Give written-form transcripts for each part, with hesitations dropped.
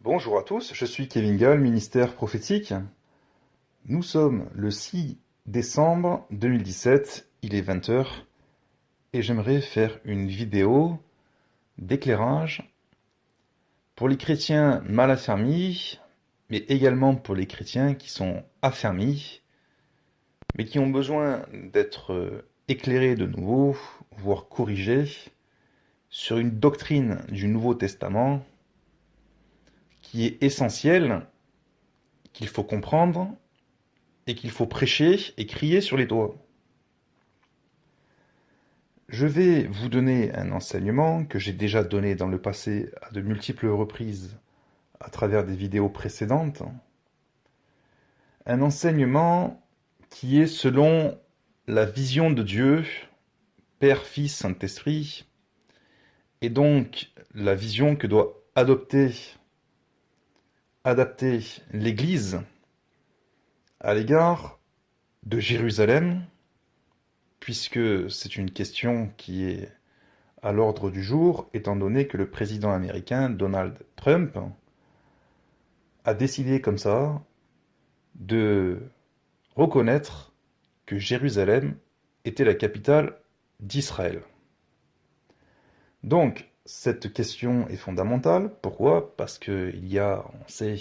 Bonjour à tous, je suis Kevin Gall, ministère prophétique. Nous sommes le 6 décembre 2017, il est 20 heures, et j'aimerais faire une vidéo d'éclairage pour les chrétiens mal affermis, mais également pour les chrétiens qui sont affermis, mais qui ont besoin d'être éclairés de nouveau, voire corrigés, sur une doctrine du Nouveau Testament qui est essentielle, qu'il faut comprendre et qu'il faut prêcher et crier sur les toits. Je vais vous donner un enseignement que j'ai déjà donné dans le passé à de multiples reprises à travers des vidéos précédentes. Un enseignement qui est selon la vision de Dieu, Père, Fils, Saint-Esprit, et donc la vision que doit adapter l'Église à l'égard de Jérusalem, puisque c'est une question qui est à l'ordre du jour, étant donné que le président américain Donald Trump a décidé comme ça de reconnaître que Jérusalem était la capitale d'Israël. Donc, cette question est fondamentale. Pourquoi? Parce qu'il y a, on sait,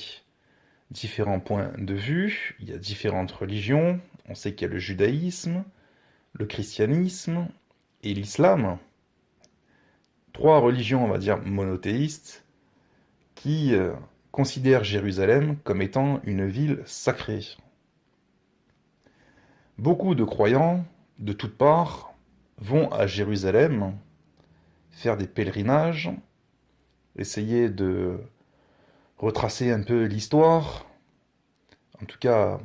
différents points de vue, il y a différentes religions, on sait qu'il y a le judaïsme, le christianisme et l'islam. Trois religions, on va dire, monothéistes, qui considèrent Jérusalem comme étant une ville sacrée. Beaucoup de croyants, de toutes parts, vont à Jérusalem faire des pèlerinages, essayer de retracer un peu l'histoire, en tout cas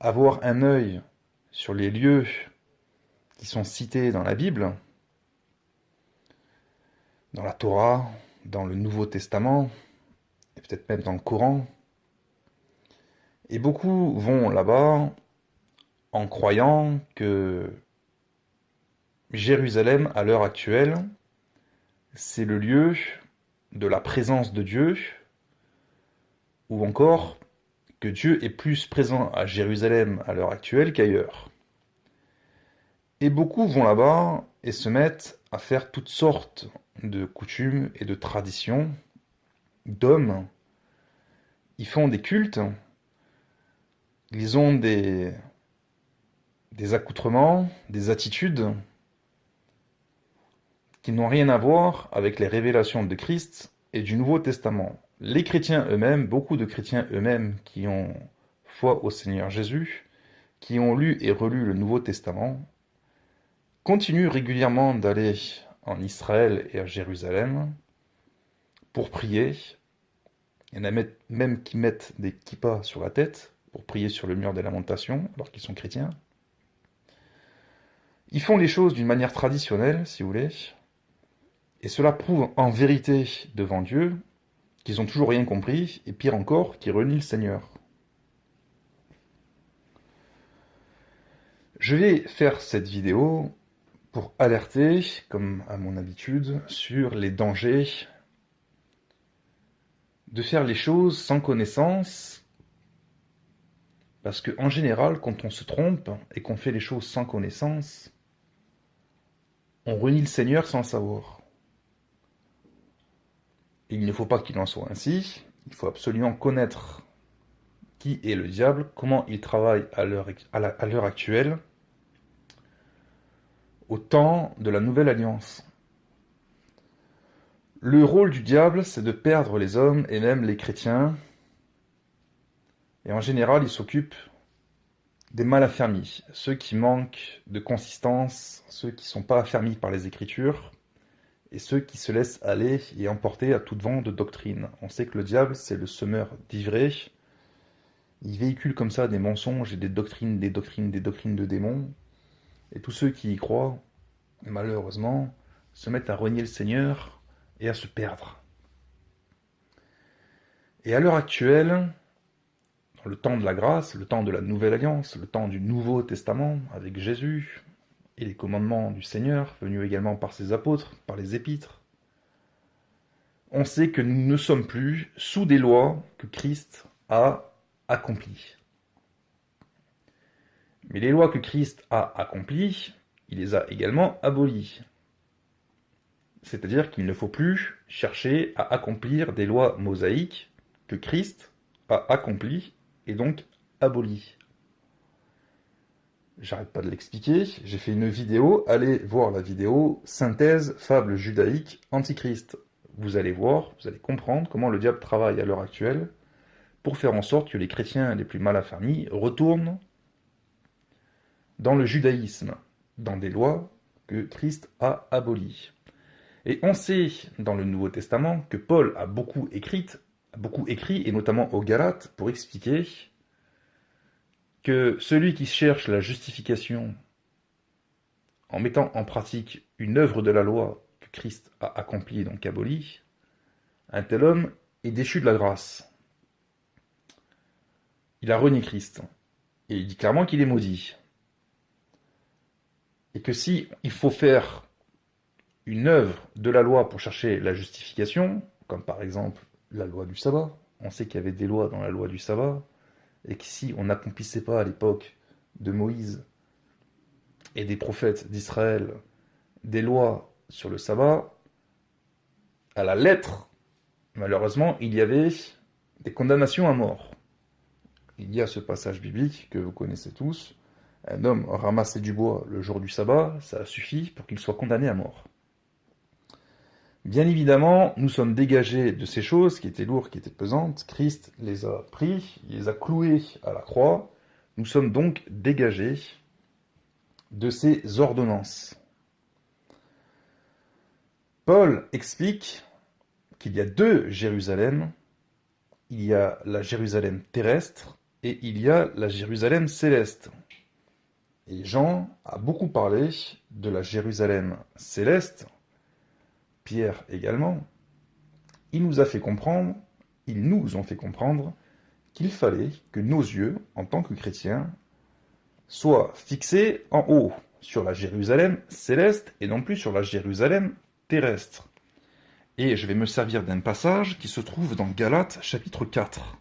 avoir un œil sur les lieux qui sont cités dans la Bible, dans la Torah, dans le Nouveau Testament, et peut-être même dans le Coran. Et beaucoup vont là-bas en croyant que Jérusalem, à l'heure actuelle, c'est le lieu de la présence de Dieu, ou encore que Dieu est plus présent à Jérusalem à l'heure actuelle qu'ailleurs. Et beaucoup vont là-bas et se mettent à faire toutes sortes de coutumes et de traditions d'hommes. Ils font des cultes, ils ont des accoutrements, des attitudes qui n'ont rien à voir avec les révélations de Christ et du Nouveau Testament. Les chrétiens eux-mêmes, beaucoup de chrétiens eux-mêmes qui ont foi au Seigneur Jésus, qui ont lu et relu le Nouveau Testament, continuent régulièrement d'aller en Israël et à Jérusalem pour prier. Il y en a même qui mettent des kippas sur la tête pour prier sur le mur des lamentations alors qu'ils sont chrétiens. Ils font les choses d'une manière traditionnelle, si vous voulez, et cela prouve en vérité devant Dieu qu'ils n'ont toujours rien compris, et pire encore, qu'ils renient le Seigneur. Je vais faire cette vidéo pour alerter, comme à mon habitude, sur les dangers de faire les choses sans connaissance, parce qu'en général, quand on se trompe et qu'on fait les choses sans connaissance, on renie le Seigneur sans le savoir. Et il ne faut pas qu'il en soit ainsi, il faut absolument connaître qui est le diable, comment il travaille à l'heure actuelle, au temps de la Nouvelle Alliance. Le rôle du diable, c'est de perdre les hommes et même les chrétiens. Et en général, il s'occupe des mal affermis, ceux qui manquent de consistance, ceux qui ne sont pas affermis par les Écritures, et ceux qui se laissent aller et emporter à tout vent de doctrine. On sait que le diable, c'est le semeur d'ivrés. Il véhicule comme ça des mensonges et des doctrines de démons. Et tous ceux qui y croient, malheureusement, se mettent à renier le Seigneur et à se perdre. Et à l'heure actuelle, dans le temps de la grâce, le temps de la Nouvelle Alliance, le temps du Nouveau Testament avec Jésus et les commandements du Seigneur, venus également par ses apôtres, par les épîtres, on sait que nous ne sommes plus sous des lois que Christ a accomplies. Mais les lois que Christ a accomplies, il les a également abolies. C'est-à-dire qu'il ne faut plus chercher à accomplir des lois mosaïques que Christ a accomplies et donc abolies. J'arrête pas de l'expliquer, j'ai fait une vidéo, allez voir la vidéo « Synthèse, fable judaïque, antichrist ». Vous allez voir, vous allez comprendre comment le diable travaille à l'heure actuelle pour faire en sorte que les chrétiens les plus mal affermis retournent dans le judaïsme, dans des lois que Christ a abolies. Et on sait dans le Nouveau Testament que Paul a beaucoup écrit, et notamment aux Galates, pour expliquer que celui qui cherche la justification en mettant en pratique une œuvre de la loi que Christ a accomplie et donc abolie, un tel homme est déchu de la grâce. Il a renié Christ. Et il dit clairement qu'il est maudit. Et que si il faut faire une œuvre de la loi pour chercher la justification, comme par exemple la loi du sabbat, on sait qu'il y avait des lois dans la loi du sabbat, et que si on n'accomplissait pas à l'époque de Moïse et des prophètes d'Israël des lois sur le sabbat, à la lettre, malheureusement, il y avait des condamnations à mort. Il y a ce passage biblique que vous connaissez tous, un homme ramassait du bois le jour du sabbat, ça a suffi pour qu'il soit condamné à mort. Bien évidemment, nous sommes dégagés de ces choses qui étaient lourdes, qui étaient pesantes. Christ les a pris, il les a cloués à la croix. Nous sommes donc dégagés de ces ordonnances. Paul explique qu'il y a deux Jérusalem. Il y a la Jérusalem terrestre et il y a la Jérusalem céleste. Et Jean a beaucoup parlé de la Jérusalem céleste, Pierre également. Ils nous ont fait comprendre qu'il fallait que nos yeux, en tant que chrétiens, soient fixés en haut, sur la Jérusalem céleste et non plus sur la Jérusalem terrestre. Et je vais me servir d'un passage qui se trouve dans Galates chapitre 4,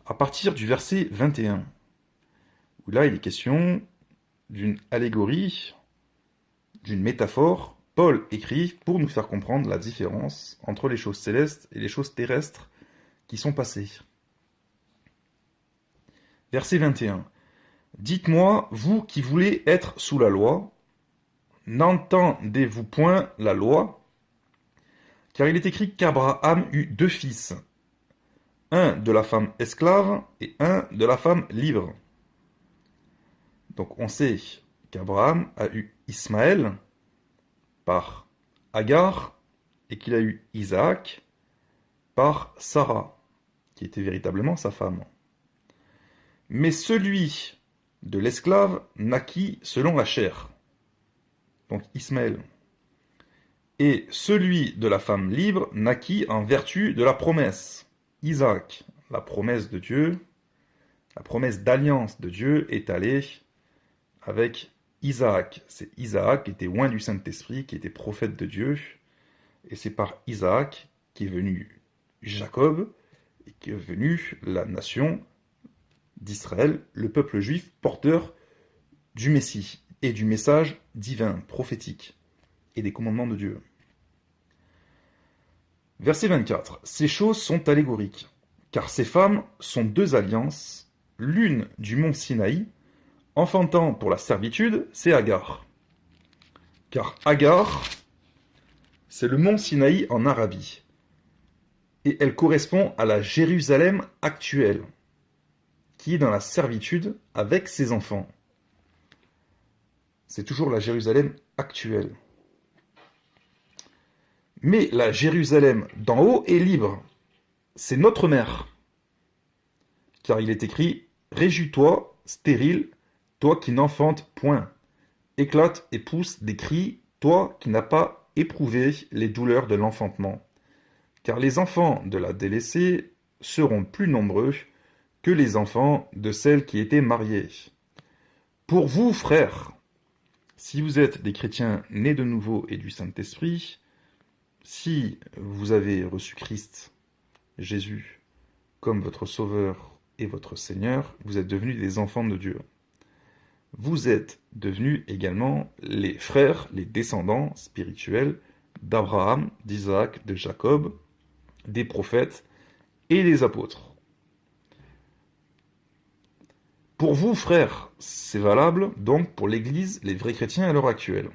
à partir du verset 21, où là il est question d'une allégorie, d'une métaphore. Paul écrit pour nous faire comprendre la différence entre les choses célestes et les choses terrestres qui sont passées. Verset 21. Dites-moi, vous qui voulez être sous la loi, n'entendez-vous point la loi? Car il est écrit qu'Abraham eut deux fils, un de la femme esclave et un de la femme libre. Donc on sait qu'Abraham a eu Ismaël par Agar et qu'il a eu Isaac par Sarah, qui était véritablement sa femme. Mais celui de l'esclave naquit selon la chair, donc Ismaël. Et celui de la femme libre naquit en vertu de la promesse, Isaac. La promesse de Dieu, la promesse d'alliance de Dieu est allée avec Isaac. C'est Isaac qui était oint du Saint-Esprit, qui était prophète de Dieu. Et c'est par Isaac qu'est venu Jacob, et qu'est venue la nation d'Israël, le peuple juif porteur du Messie et du message divin, prophétique, et des commandements de Dieu. Verset 24. Ces choses sont allégoriques, car ces femmes sont deux alliances, l'une du mont Sinaï, enfantant pour la servitude, c'est Agar. Car Agar, c'est le mont Sinaï en Arabie, et elle correspond à la Jérusalem actuelle, qui est dans la servitude avec ses enfants. C'est toujours la Jérusalem actuelle. Mais la Jérusalem d'en haut est libre. C'est notre mère. Car il est écrit « Réjouis-toi, stérile, toi qui n'enfantes point. Éclate et pousse des cris, toi qui n'as pas éprouvé les douleurs de l'enfantement. Car les enfants de la délaissée seront plus nombreux que les enfants de celles qui étaient mariées. Pour vous, frères, si vous êtes des chrétiens nés de nouveau et du Saint-Esprit, Si vous avez reçu Christ, Jésus, comme votre Sauveur et votre Seigneur, vous êtes devenus des enfants de Dieu. Vous êtes devenus également les frères, les descendants spirituels d'Abraham, d'Isaac, de Jacob, des prophètes et des apôtres. Pour vous, frères, c'est valable donc pour l'Église, les vrais chrétiens à l'heure actuelle.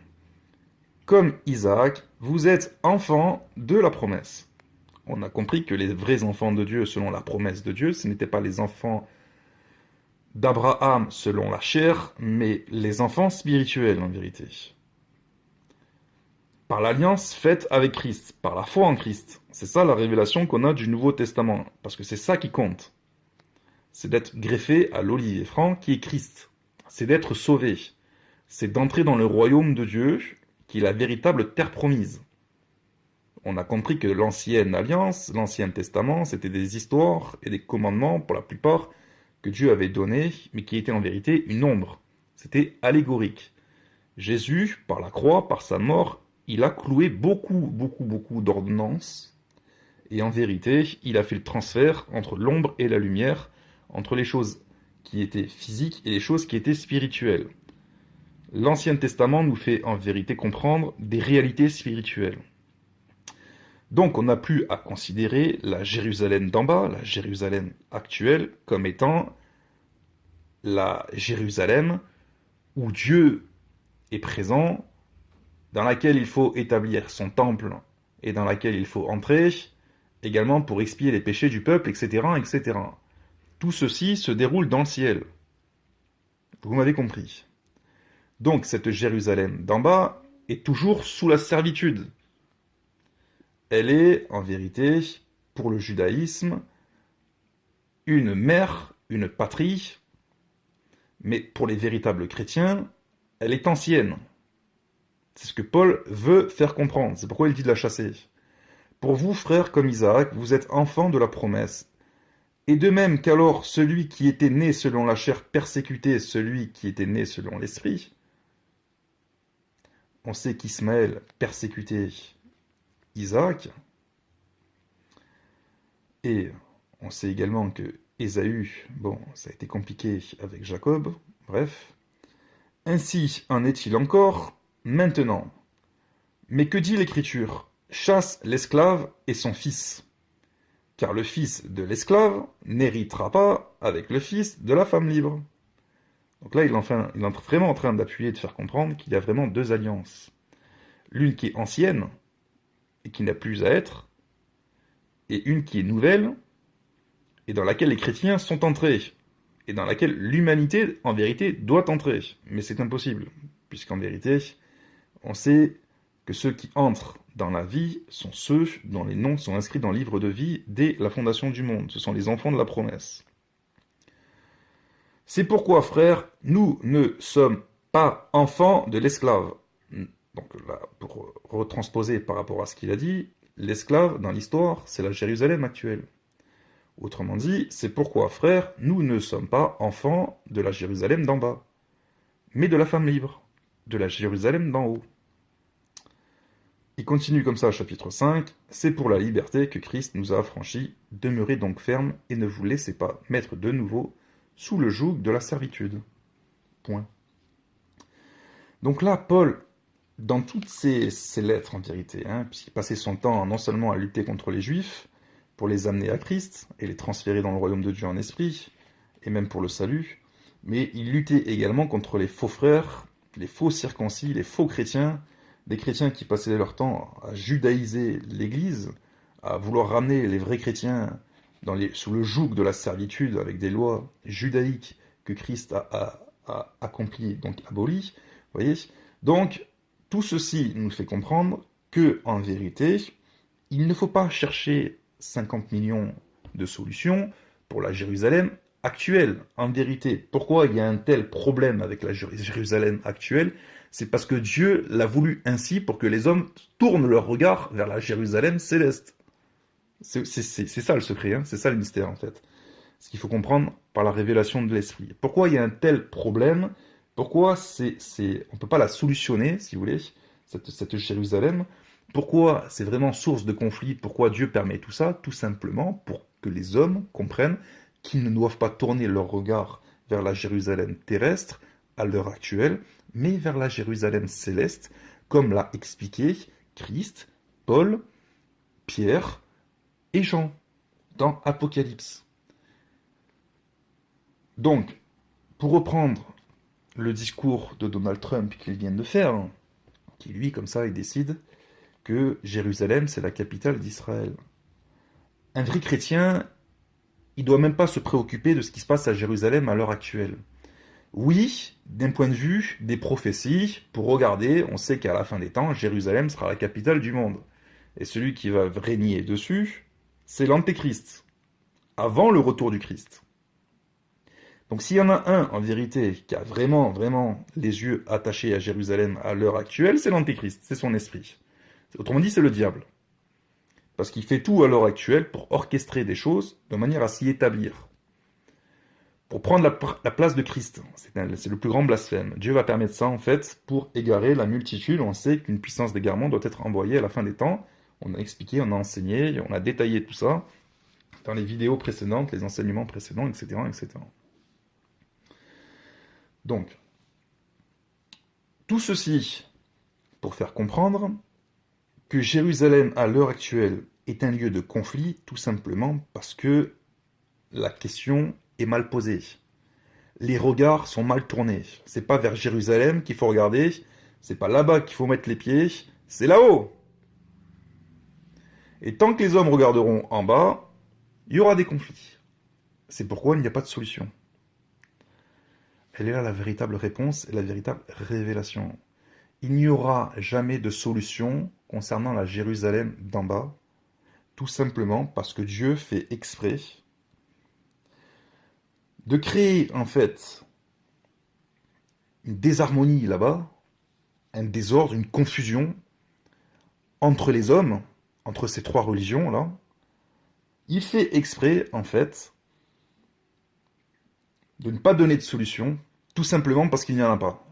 Comme Isaac, vous êtes enfants de la promesse. On a compris que les vrais enfants de Dieu, selon la promesse de Dieu, ce n'étaient pas les enfants d'Abraham selon la chair, mais les enfants spirituels en vérité. Par l'alliance faite avec Christ, par la foi en Christ. C'est ça la révélation qu'on a du Nouveau Testament, parce que c'est ça qui compte. C'est d'être greffé à l'olivier franc qui est Christ. C'est d'être sauvé. C'est d'entrer dans le royaume de Dieu, qui est la véritable terre promise. On a compris que l'ancienne alliance, l'Ancien Testament, c'était des histoires et des commandements, pour la plupart, que Dieu avait donnés, mais qui étaient en vérité une ombre. C'était allégorique. Jésus, par la croix, par sa mort, il a cloué beaucoup d'ordonnances, et en vérité, il a fait le transfert entre l'ombre et la lumière, entre les choses qui étaient physiques et les choses qui étaient spirituelles. L'Ancien Testament nous fait en vérité comprendre des réalités spirituelles. Donc on n'a plus à considérer la Jérusalem d'en bas, la Jérusalem actuelle, comme étant la Jérusalem où Dieu est présent, dans laquelle il faut établir son temple et dans laquelle il faut entrer, également pour expier les péchés du peuple, etc., etc. Tout ceci se déroule dans le ciel. Vous m'avez compris. Donc cette Jérusalem d'en bas est toujours sous la servitude. Elle est, en vérité, pour le judaïsme, une mère, une patrie, mais pour les véritables chrétiens, elle est ancienne. C'est ce que Paul veut faire comprendre, c'est pourquoi il dit de la chasser. Pour vous, frères comme Isaac, vous êtes enfants de la promesse. Et de même qu'alors celui qui était né selon la chair persécutait celui qui était né selon l'esprit, on sait qu'Ismaël persécutait Isaac, et on sait également que Ésaü, bon, ça a été compliqué avec Jacob, bref. Ainsi en est-il encore maintenant. Mais que dit l'Écriture? Chasse l'esclave et son fils, car le fils de l'esclave n'héritera pas avec le fils de la femme libre. Donc là, il est vraiment en train d'appuyer, de faire comprendre qu'il y a vraiment deux alliances. L'une qui est ancienne, et qui n'a plus à être, et une qui est nouvelle, et dans laquelle les chrétiens sont entrés, et dans laquelle l'humanité, en vérité, doit entrer. Mais c'est impossible, puisqu'en vérité, on sait que ceux qui entrent dans la vie sont ceux dont les noms sont inscrits dans le livre de vie dès la fondation du monde. Ce sont les enfants de la promesse. C'est pourquoi, frères, nous ne sommes pas enfants de l'esclave. Donc là, pour retransposer par rapport à ce qu'il a dit, l'esclave, dans l'histoire, c'est la Jérusalem actuelle. Autrement dit, c'est pourquoi, frères, nous ne sommes pas enfants de la Jérusalem d'en bas, mais de la femme libre, de la Jérusalem d'en haut. Il continue comme ça, chapitre 5, « C'est pour la liberté que Christ nous a affranchis, demeurez donc fermes et ne vous laissez pas mettre de nouveau sous le joug de la servitude. » Point. Donc là, Paul, dans toutes ses lettres en vérité, puisqu'il passait son temps non seulement à lutter contre les Juifs, pour les amener à Christ et les transférer dans le royaume de Dieu en esprit, et même pour le salut, mais il luttait également contre les faux frères, les faux circoncis, les faux chrétiens, des chrétiens qui passaient leur temps à judaïser l'Église, à vouloir ramener les vrais chrétiens sous le joug de la servitude avec des lois judaïques que Christ a accomplies, donc abolies. Voyez. Donc, tout ceci nous fait comprendre que, en vérité, il ne faut pas chercher 50 millions de solutions pour la Jérusalem actuelle. En vérité, pourquoi il y a un tel problème avec la Jérusalem actuelle? C'est parce que Dieu l'a voulu ainsi pour que les hommes tournent leur regard vers la Jérusalem céleste. C'est ça le secret, c'est ça le mystère en fait. Ce qu'il faut comprendre par la révélation de l'Esprit. Pourquoi il y a un tel problème? Pourquoi on ne peut pas la solutionner, si vous voulez, cette Jérusalem? Pourquoi c'est vraiment source de conflit? Pourquoi Dieu permet tout ça? Tout simplement pour que les hommes comprennent qu'ils ne doivent pas tourner leur regard vers la Jérusalem terrestre à l'heure actuelle, mais vers la Jérusalem céleste, comme l'a expliqué Christ, Paul, Pierre et Jean dans Apocalypse. Donc, pour reprendre le discours de Donald Trump qu'il vient de faire, qui lui, comme ça, il décide que Jérusalem, c'est la capitale d'Israël. Un vrai chrétien, il ne doit même pas se préoccuper de ce qui se passe à Jérusalem à l'heure actuelle. Oui, d'un point de vue des prophéties, pour regarder, on sait qu'à la fin des temps, Jérusalem sera la capitale du monde. Et celui qui va régner dessus, c'est l'Antéchrist, avant le retour du Christ. Donc s'il y en a un, en vérité, qui a vraiment les yeux attachés à Jérusalem à l'heure actuelle, c'est l'Antéchrist, c'est son esprit. Autrement dit, c'est le diable. Parce qu'il fait tout à l'heure actuelle pour orchestrer des choses de manière à s'y établir. Pour prendre la place de Christ. C'est le plus grand blasphème. Dieu va permettre ça, en fait, pour égarer la multitude. On sait qu'une puissance d'égarement doit être envoyée à la fin des temps. On a expliqué, on a enseigné, on a détaillé tout ça dans les vidéos précédentes, les enseignements précédents, etc., etc. Donc, tout ceci pour faire comprendre que Jérusalem, à l'heure actuelle, est un lieu de conflit, tout simplement parce que la question est mal posée. Les regards sont mal tournés. C'est pas vers Jérusalem qu'il faut regarder, c'est pas là-bas qu'il faut mettre les pieds, c'est là-haut. Et tant que les hommes regarderont en bas, il y aura des conflits. C'est pourquoi il n'y a pas de solution. Elle est là la véritable réponse et la véritable révélation. Il n'y aura jamais de solution concernant la Jérusalem d'en bas, tout simplement parce que Dieu fait exprès de créer en fait une désharmonie là-bas, un désordre, une confusion entre les hommes, entre ces trois religions-là. Il fait exprès en fait de ne pas donner de solution, tout simplement parce qu'il n'y en a pas.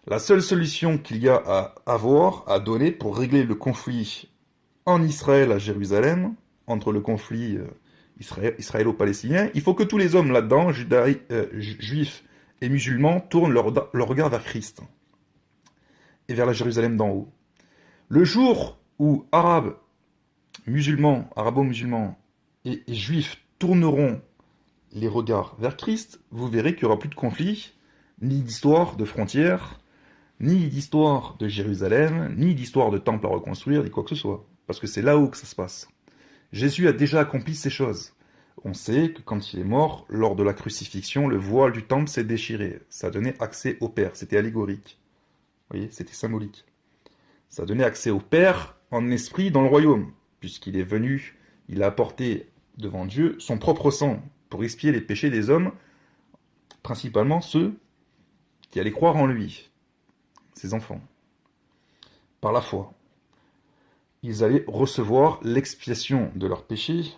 La seule solution qu'il y a à avoir, à donner pour régler le conflit en Israël à Jérusalem, entre le conflit israélo-palestinien, il faut que tous les hommes là-dedans, juifs et musulmans, tournent leur regard vers Christ et vers la Jérusalem d'en haut. Le jour où arabo-musulmans et juifs tourneront les regards vers Christ, vous verrez qu'il n'y aura plus de conflit, ni d'histoire de frontières, ni d'histoire de Jérusalem, ni d'histoire de temple à reconstruire, ni quoi que ce soit. Parce que c'est là-haut que ça se passe. Jésus a déjà accompli ces choses. On sait que quand il est mort, lors de la crucifixion, le voile du temple s'est déchiré. Ça donnait accès au Père. C'était allégorique. Vous voyez, c'était symbolique. Ça donnait accès au Père en esprit dans le royaume. Puisqu'il est venu, il a apporté devant Dieu son propre sang pour expier les péchés des hommes, principalement ceux qui allaient croire en lui, ses enfants, par la foi. Ils allaient recevoir l'expiation de leurs péchés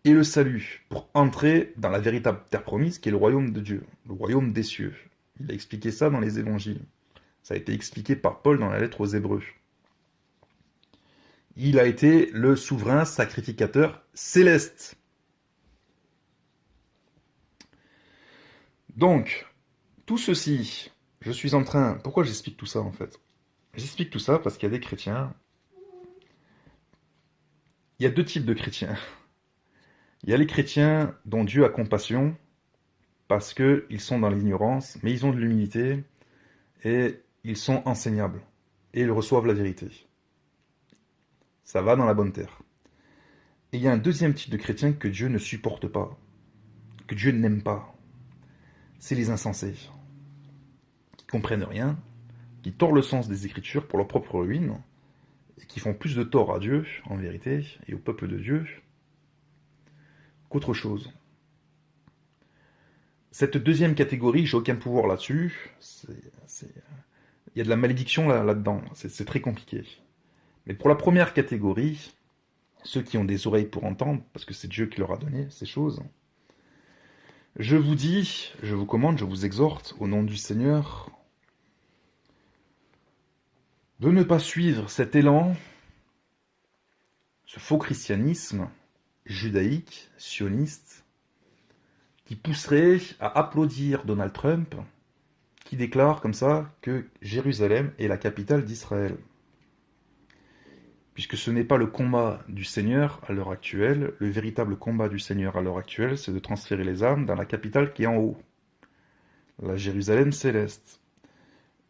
et le salut pour entrer dans la véritable terre promise qui est le royaume de Dieu, le royaume des cieux. Il a expliqué ça dans les évangiles. Ça a été expliqué par Paul dans la lettre aux Hébreux. Il a été le souverain sacrificateur céleste. Donc, tout ceci, je suis en train... Pourquoi j'explique tout ça en fait? J'explique tout ça parce qu'il y a des chrétiens. Il y a deux types de chrétiens. Il y a les chrétiens dont Dieu a compassion parce qu'ils sont dans l'ignorance, mais ils ont de l'humilité et ils sont enseignables et ils reçoivent la vérité. Ça va dans la bonne terre. Et il y a un deuxième type de chrétiens que Dieu ne supporte pas, que Dieu n'aime pas. C'est les insensés, qui comprennent rien, qui tordent le sens des Écritures pour leur propre ruine, et qui font plus de tort à Dieu, en vérité, et au peuple de Dieu, qu'autre chose. Cette deuxième catégorie, j'ai aucun pouvoir là-dessus, il y a de la malédiction là-dedans, c'est très compliqué. Mais pour la première catégorie, ceux qui ont des oreilles pour entendre, parce que c'est Dieu qui leur a donné ces choses, je vous dis, je vous commande, je vous exhorte, au nom du Seigneur, de ne pas suivre cet élan, ce faux christianisme judaïque, sioniste, qui pousserait à applaudir Donald Trump, qui déclare comme ça que Jérusalem est la capitale d'Israël. Puisque ce n'est pas le combat du Seigneur à l'heure actuelle, le véritable combat du Seigneur à l'heure actuelle, c'est de transférer les âmes dans la capitale qui est en haut, la Jérusalem céleste.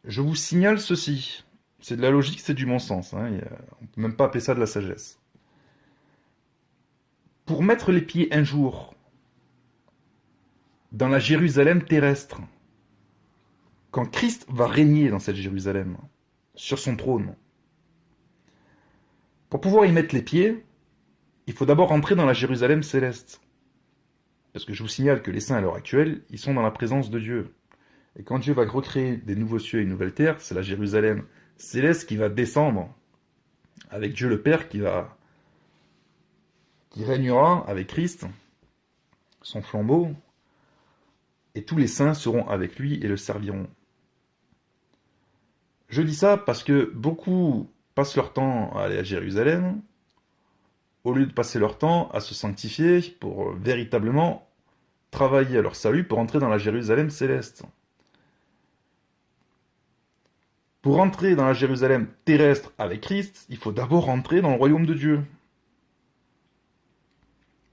Je vous signale ceci, c'est de la logique, c'est du bon sens, hein, on ne peut même pas appeler ça de la sagesse. Pour mettre les pieds un jour dans la Jérusalem terrestre, quand Christ va régner dans cette Jérusalem, sur son trône, pour pouvoir y mettre les pieds, il faut d'abord rentrer dans la Jérusalem céleste. Parce que je vous signale que les saints à l'heure actuelle, ils sont dans la présence de Dieu. Et quand Dieu va recréer des nouveaux cieux et une nouvelle terre, c'est la Jérusalem céleste qui va descendre avec Dieu le Père qui régnera avec Christ, son flambeau, et tous les saints seront avec lui et le serviront. Je dis ça parce que beaucoup passent leur temps à aller à Jérusalem, au lieu de passer leur temps à se sanctifier pour véritablement travailler à leur salut pour entrer dans la Jérusalem céleste. Pour entrer dans la Jérusalem terrestre avec Christ, il faut d'abord entrer dans le royaume de Dieu.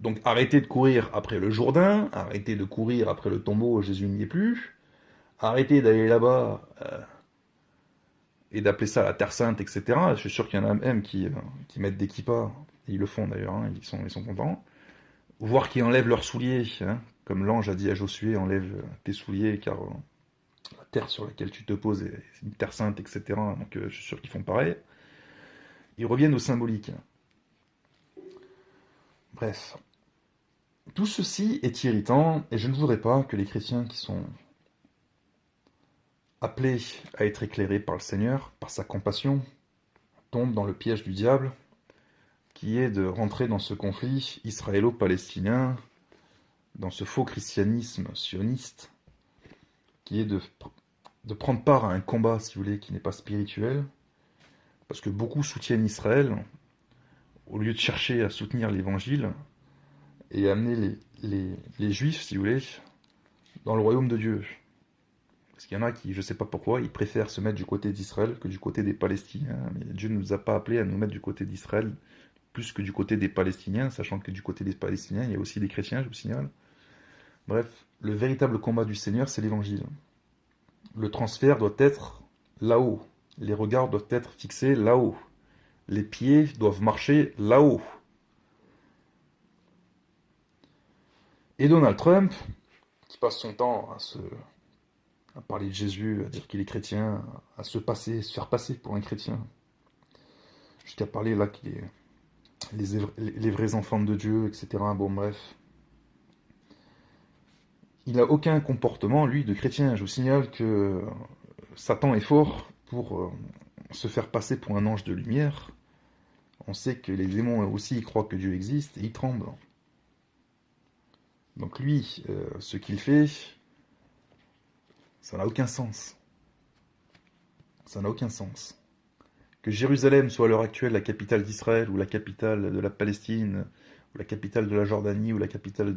Donc arrêtez de courir après le Jourdain, arrêtez de courir après le tombeau où Jésus n'y est plus, arrêtez d'aller là-bas et d'appeler ça la Terre Sainte, etc. Je suis sûr qu'il y en a même qui mettent des kippas, et ils le font d'ailleurs, hein, ils sont contents. Voire qui enlèvent leurs souliers, hein, comme l'ange a dit à Josué, enlève tes souliers, car la terre sur laquelle tu te poses est une terre sainte, etc. Donc je suis sûr qu'ils font pareil. Ils reviennent au symbolique. Bref. Tout ceci est irritant, et je ne voudrais pas que les chrétiens qui sont appelés à être éclairés par le Seigneur, par sa compassion, tombent dans le piège du diable, qui est de rentrer dans ce conflit israélo-palestinien, dans ce faux christianisme sioniste, qui est de prendre part à un combat, si vous voulez, qui n'est pas spirituel, parce que beaucoup soutiennent Israël, au lieu de chercher à soutenir l'Évangile, et amener les Juifs, si vous voulez, dans le royaume de Dieu. Parce qu'il y en a qui, je ne sais pas pourquoi, ils préfèrent se mettre du côté d'Israël que du côté des Palestiniens. Mais Dieu ne nous a pas appelés à nous mettre du côté d'Israël plus que du côté des Palestiniens, sachant que du côté des Palestiniens, il y a aussi des chrétiens, je vous signale. Bref, le véritable combat du Seigneur, c'est l'Évangile. Le transfert doit être là-haut. Les regards doivent être fixés là-haut. Les pieds doivent marcher là-haut. Et Donald Trump, qui passe son temps à parler de Jésus, à dire qu'il est chrétien, à se faire passer pour un chrétien, jusqu'à parler là qu'il est les vrais enfants de Dieu, etc. Bon, bref. Il n'a aucun comportement, lui, de chrétien. Je vous signale que Satan est fort pour se faire passer pour un ange de lumière. On sait que les démons aussi croient que Dieu existe et ils tremblent. Donc lui, ce qu'il fait, ça n'a aucun sens. Ça n'a aucun sens. Que Jérusalem soit à l'heure actuelle la capitale d'Israël, ou la capitale de la Palestine, ou la capitale de la Jordanie, ou la capitale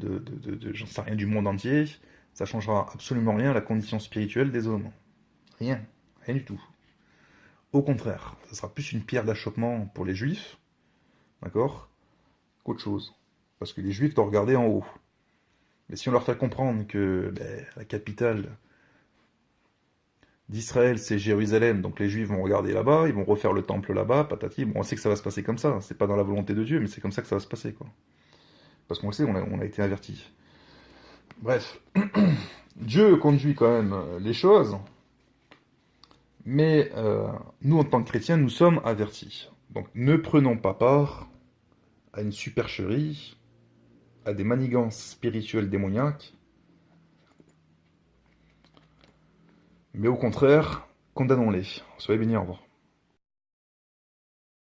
j'en sais rien, du monde entier, ça changera absolument rien à la condition spirituelle des hommes. Rien. Rien du tout. Au contraire, ça sera plus une pierre d'achoppement pour les Juifs, d'accord, qu'autre chose. Parce que les Juifs doivent regarder en haut. Mais si on leur fait comprendre que la capitale d'Israël, c'est Jérusalem, donc les Juifs vont regarder là-bas, ils vont refaire le temple là-bas, patati, bon, on sait que ça va se passer comme ça, c'est pas dans la volonté de Dieu, mais c'est comme ça que ça va se passer, quoi. Parce qu'on le sait, on a été avertis. Bref, Dieu conduit quand même les choses, mais nous, en tant que chrétiens, nous sommes avertis. Donc ne prenons pas part à une supercherie, à des manigances spirituelles démoniaques, mais au contraire, condamnons-les. Soyez bénis, au revoir.